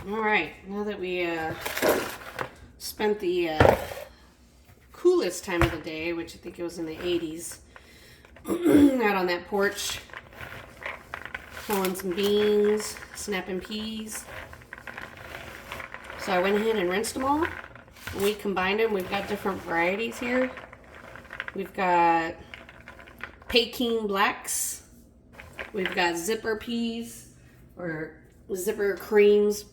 All right, now that we spent the coolest time of the day, which I think it was in the 80s, out on that porch, pulling some beans, snapping peas. So I went ahead and rinsed them all. We combined them. We've got different varieties here. We've got Peking blacks. We've got zipper peas or zipper creams.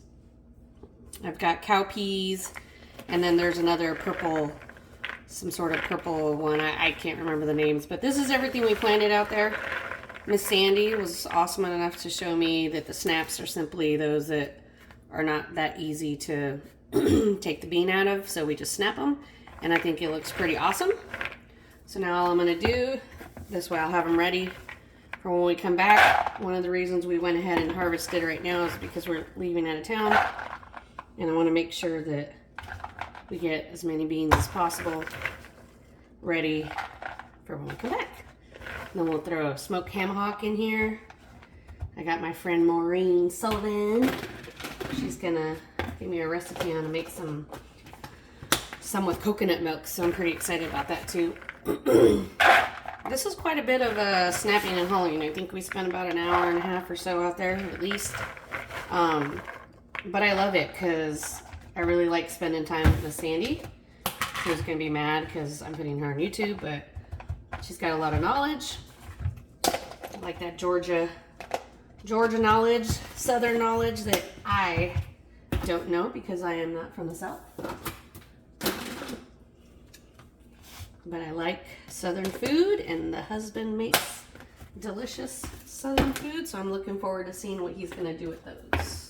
I've got cow peas. And then there's another purple, some sort of purple one. I can't remember the names. But this is everything we planted out there. Miss Sandy was awesome enough to show me that the snaps are simply those that are not that easy to take the bean out of. So we just snap them. And I think it looks pretty awesome. So now all I'm going to do, this way I'll have them ready for when we come back. One of the reasons we went ahead and harvested right now is because we're leaving out of town. And I want to make sure that we get as many beans as possible ready for when we come back. And then we'll throw a smoked ham hock in here. I got my friend Maureen Sullivan. She's going to give me a recipe on how to make some with coconut milk. So I'm pretty excited about that too. This is quite a bit of snapping and hulling. I think we spent about an hour and a half or so out there at least. But I love it because I really like spending time with Sandy. She's going to be mad because I'm putting her on YouTube, but she's got a lot of knowledge. I like that Georgia knowledge, Southern knowledge that I don't know because I am not from the South. But I like Southern food, and the husband makes delicious Southern food, so I'm looking forward to seeing what he's going to do with those.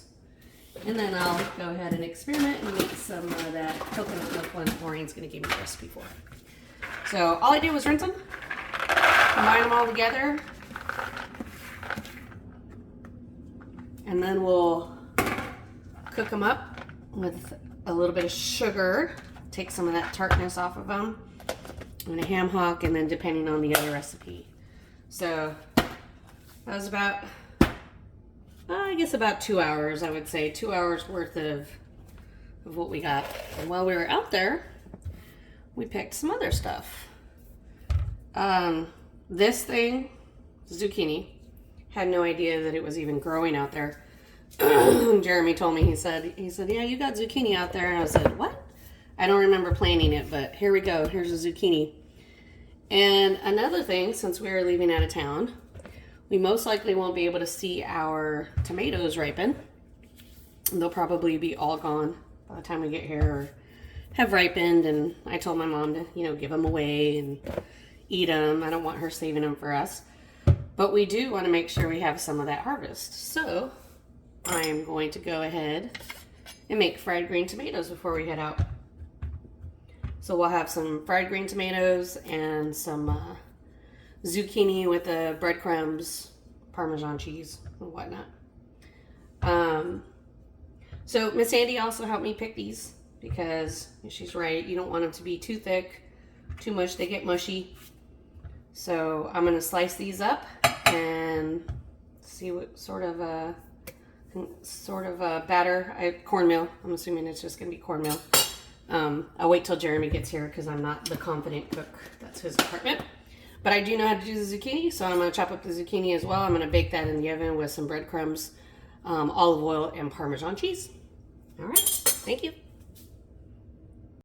And then I'll go ahead and experiment and make some of that coconut milk one that Maureen's going to give me the recipe for. So all I did was rinse them, combine them all together, and then we'll cook them up with a little bit of sugar, take some of that tartness off of them, and a ham hock, and then depending on the other recipe. So that was about, I guess about 2 hours, I would say. 2 hours worth of what we got. And while we were out there, we picked some other stuff. This thing, zucchini, had no idea that it was even growing out there. Jeremy told me, he said, yeah, you got zucchini out there. And I said, what? I don't remember planting it, but here we go. Here's a zucchini. And another thing, since we're leaving out of town, we most likely won't be able to see our tomatoes ripen. They'll probably be all gone by the time we get here or have ripened. And I told my mom to, give them away and eat them. I don't want her saving them for us. But we do want to make sure we have some of that harvest. So I am going to go ahead and make fried green tomatoes before we head out. So we'll have some fried green tomatoes and some zucchini with the breadcrumbs, Parmesan cheese, and whatnot. So Miss Sandy also helped me pick these because she's right. You don't want them to be too thick, too much. They get mushy. So I'm going to slice these up and see what sort of batter. Cornmeal. I'm assuming it's just going to be cornmeal. I'll wait till Jeremy gets here because I'm not the confident cook. That's his department. But I do know how to do the zucchini, so I'm going to chop up the zucchini as well. I'm going to bake that in the oven with some breadcrumbs, olive oil, and Parmesan cheese. All right. Thank you.